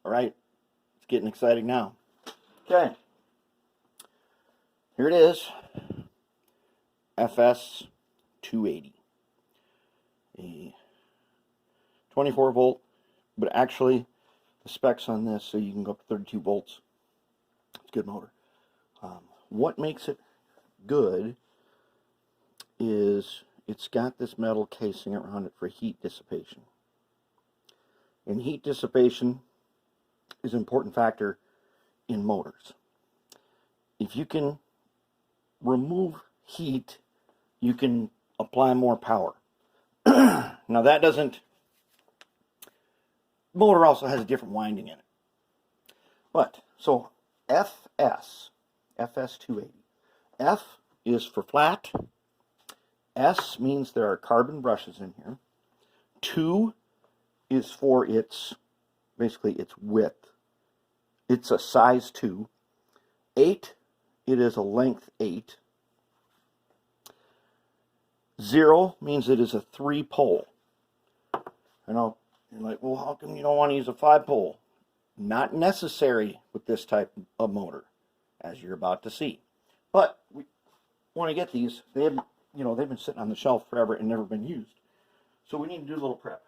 All right, it's getting exciting now. Okay, here it is, FS 280, a 24 volt, but actually the specs on this, so you can go up to 32 volts. It's a good motor. What makes it good is it's got this metal casing around it for heat dissipation. And heat dissipation is an important factor in motors. If you can remove heat, you can apply more power. Now that doesn't, motor also has a different winding in it. But, so FS 280. F is for flat. S means there are carbon brushes in here. 2 is for its, basically its width. It's a size 2. 8, it is a length 8. 0 means it is a 3-pole. I know, you're like, well, how come you don't want to use a 5-pole? Not necessary with this type of motor, as you're about to see. But we want to get these. They've been sitting on the shelf forever and never been used. So we need to do a little prep.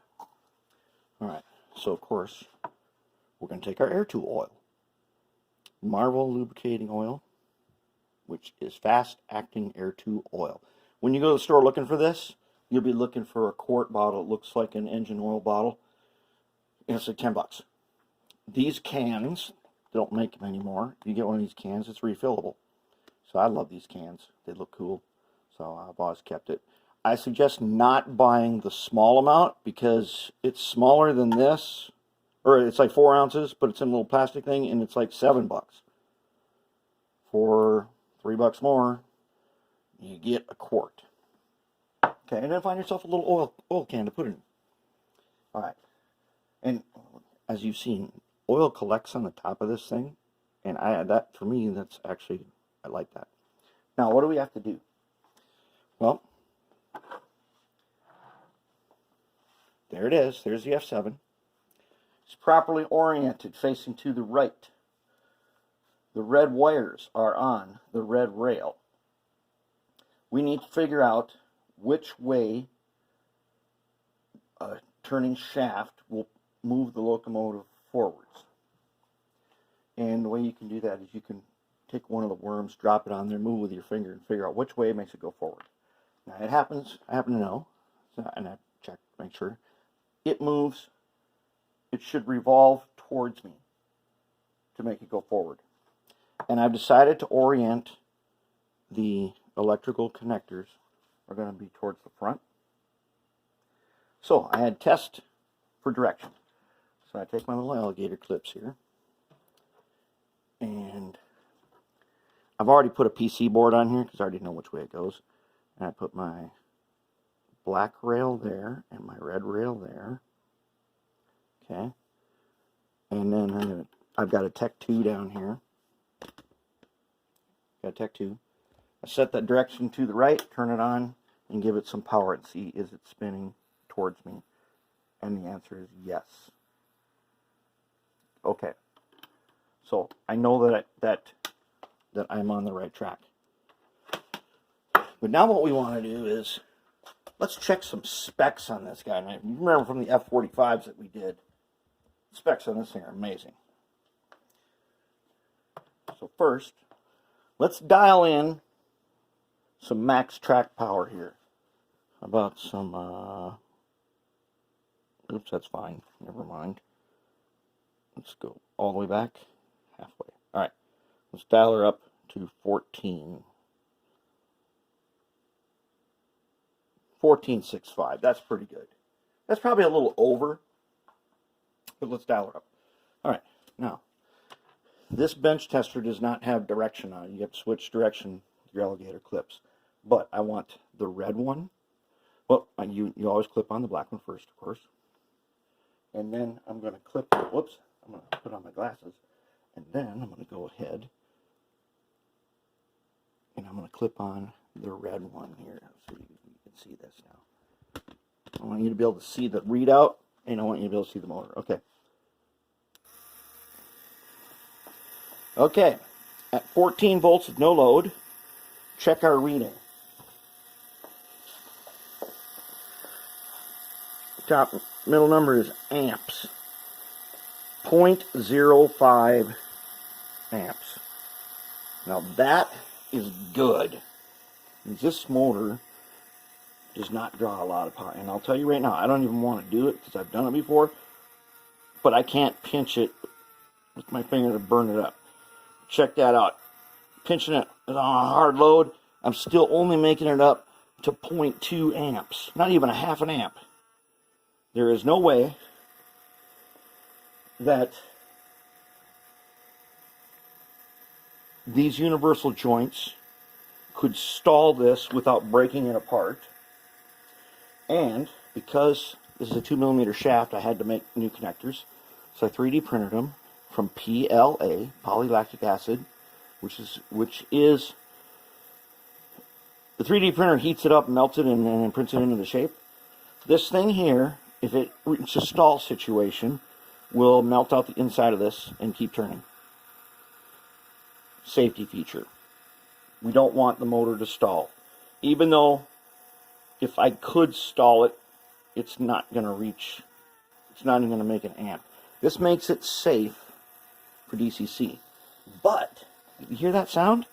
All right, so of course, we're going to take our air tool oil. Marvel lubricating oil, which is fast-acting air tool oil. When you go to the store looking for this, you'll be looking for a quart bottle. It looks like an engine oil bottle. And it's like $10. These cans, they don't make them anymore. You get one of these cans, it's refillable. So I love these cans. They look cool. So I've always kept it. I suggest not buying the small amount because it's smaller than this. Or it's like 4 ounces, but it's in a little plastic thing, and it's like $7. For $3 more, you get a quart. Okay, and then find yourself a little oil can to put in. All right. And as you've seen, oil collects on the top of this thing, and that for me, that's actually, I like that. Now, what do we have to do? Well, there it is. There's the F7. It's properly oriented, facing to the right. The red wires are on the red rail. We need to figure out which way a turning shaft will move the locomotive forwards. And the way you can do that is you can take one of the worms, drop it on there, move with your finger, and figure out which way it makes it go forward. Now it happens, I happen to know, and I checked to make sure, it moves, it should revolve towards me to make it go forward. And I've decided to orient the electrical connectors are going to be towards the front. So I had test for direction. So I take my little alligator clips here, and I've already put a PC board on here because I already know which way it goes. And I put my black rail there and my red rail there. Okay. And then I've got a Tech 2 down here. Got a Tech 2. I set that direction to the right, turn it on, and give it some power and see, is it spinning towards me? And the answer is yes. Okay. So I know that I'm on the right track. But now what we want to do is, let's check some specs on this guy. And I remember from the F45s that we did, specs on this thing are amazing. So first, let's dial in some max track power here. How about some, oops, that's fine. Never mind. Let's go all the way back, halfway. All right, let's dial her up to 14. 14.65. That's pretty good. That's probably a little over, but let's dial her up. All right, now, this bench tester does not have direction on it. You have to switch direction with your alligator clips. But I want the red one. Well, you always clip on the black one first, of course. And then I'm going to clip, whoops, I'm going to put on my glasses. And then I'm going to go ahead and I'm going to clip on the red one here so you can see this now. I want you to be able to see the readout, and I want you to be able to see the motor. Okay. Okay, at 14 volts with no load, check our reading. Top middle number is amps. 0.05 amps. Now that is good. This motor does not draw a lot of power. And I'll tell you right now, I don't even want to do it because I've done it before, but I can't pinch it with my finger to burn it up. Check that out. Pinching it on a hard load, I'm still only making it up to 0.2 amps. Not even a half an amp. There is no way that these universal joints could stall this without breaking it apart. And because this is a 2mm shaft, I had to make new connectors. So I 3D printed them from PLA, polylactic acid, which is the 3D printer heats it up, melts it, and then prints it into the shape. This thing here, if it reaches a stall situation, will melt out the inside of this and keep turning. Safety feature. We don't want the motor to stall. Even though if I could stall it, it's not going to reach, it's not even going to make an amp. This makes it safe for DCC. But, you hear that sound?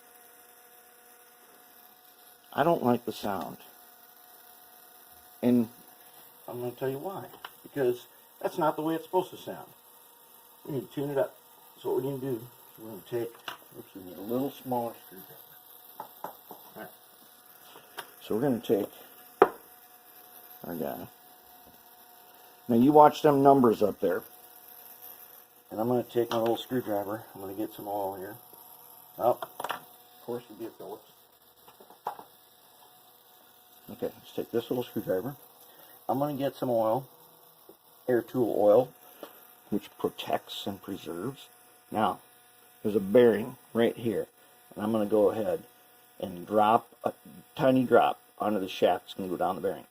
I don't like the sound. And I'm going to tell you why. Because that's not the way it's supposed to sound. We need to tune it up. So what we're going to do is we're going to take, oops, we need a little smaller screwdriver. Alright. So we're going to take our guy. Now you watch them numbers up there. And I'm going to take my little screwdriver. I'm going to get some oil here. Oh, of course it'd be a Phillips. Okay, let's take this little screwdriver. I'm going to get some oil, air tool oil, which protects and preserves. Now, there's a bearing right here. And I'm going to go ahead and drop a tiny drop onto the shaft. It's going to go down the bearing.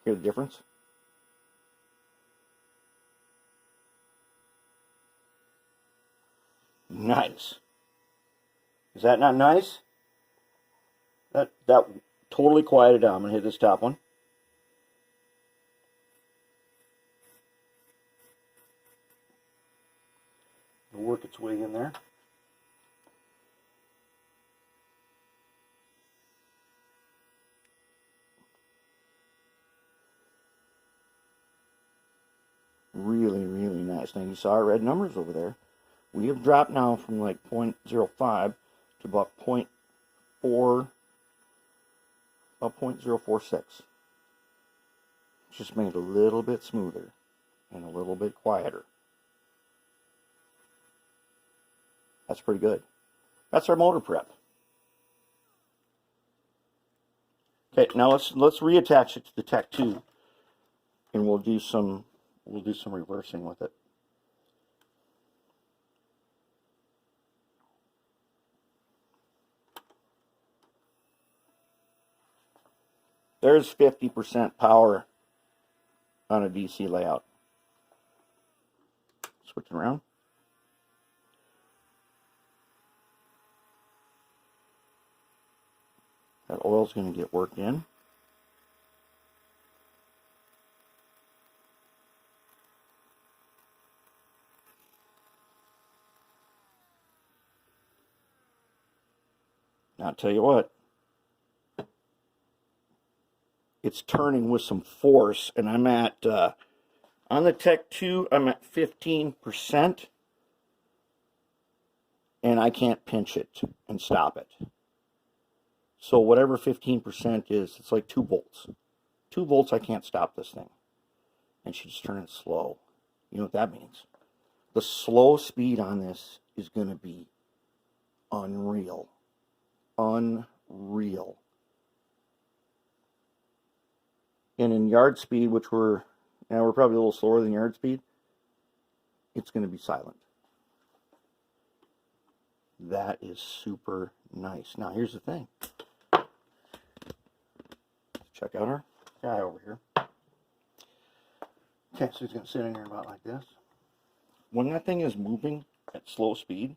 Hear the difference? Nice. Is that not nice? That totally quieted down. I'm going to hit this top one. It'll work its way in there. Really, really nice. Now you saw our red numbers over there. We have dropped now from like 0.05 to about 0.4, about 0.046. Just made it a little bit smoother and a little bit quieter. That's pretty good. That's our motor prep. Okay, now let's reattach it to the Tech 2, and we'll do some reversing with it. There's 50% power on a DC layout. Switching around. That oil's going to get worked in. Now, I'll tell you what. It's turning with some force, and I'm at, on the Tech 2, I'm at 15%, and I can't pinch it and stop it. So whatever 15% is, it's like 2 volts. 2 volts, I can't stop this thing. And she's turning slow. You know what that means? The slow speed on this is going to be unreal. Unreal. And in yard speed, which we're probably a little slower than yard speed, it's going to be silent. That is super nice. Now here's the thing. Check out our guy over here. Okay, so he's going to sit in here about like this. when that thing is moving at slow speed,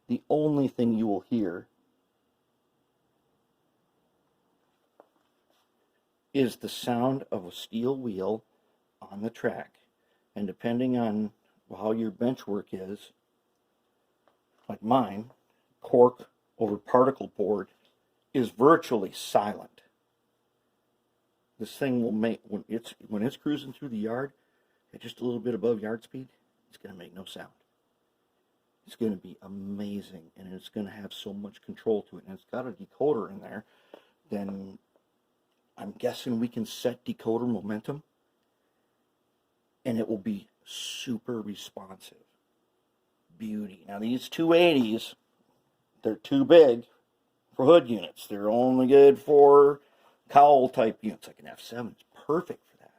the only thing you will hear is the sound of a steel wheel on the track. And depending on how your bench work is, like mine, cork over particle board is virtually silent. This thing will make, when it's cruising through the yard at just a little bit above yard speed, it's going to make no sound. It's going to be amazing, and it's going to have so much control to it. And it's got a decoder in there. Then I'm guessing we can set decoder momentum, and it will be super responsive. Beauty. Now these 280s, they're too big for hood units. They're only good for cowl type units. Like an F7 is perfect for that.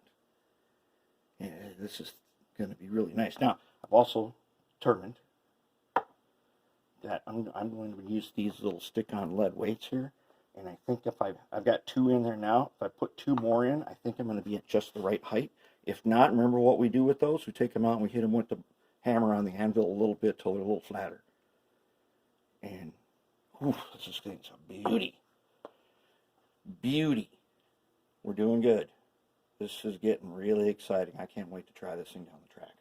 And this is going to be really nice. Now, I've also determined that I'm going to use these little stick-on lead weights here. And I think if I've got 2 in there now, if I put 2 more in, I think I'm going to be at just the right height. If not, remember what we do with those? We take them out and we hit them with the hammer on the anvil a little bit till they're a little flatter. And this thing's a beauty. Beauty. We're doing good. This is getting really exciting. I can't wait to try this thing down the track.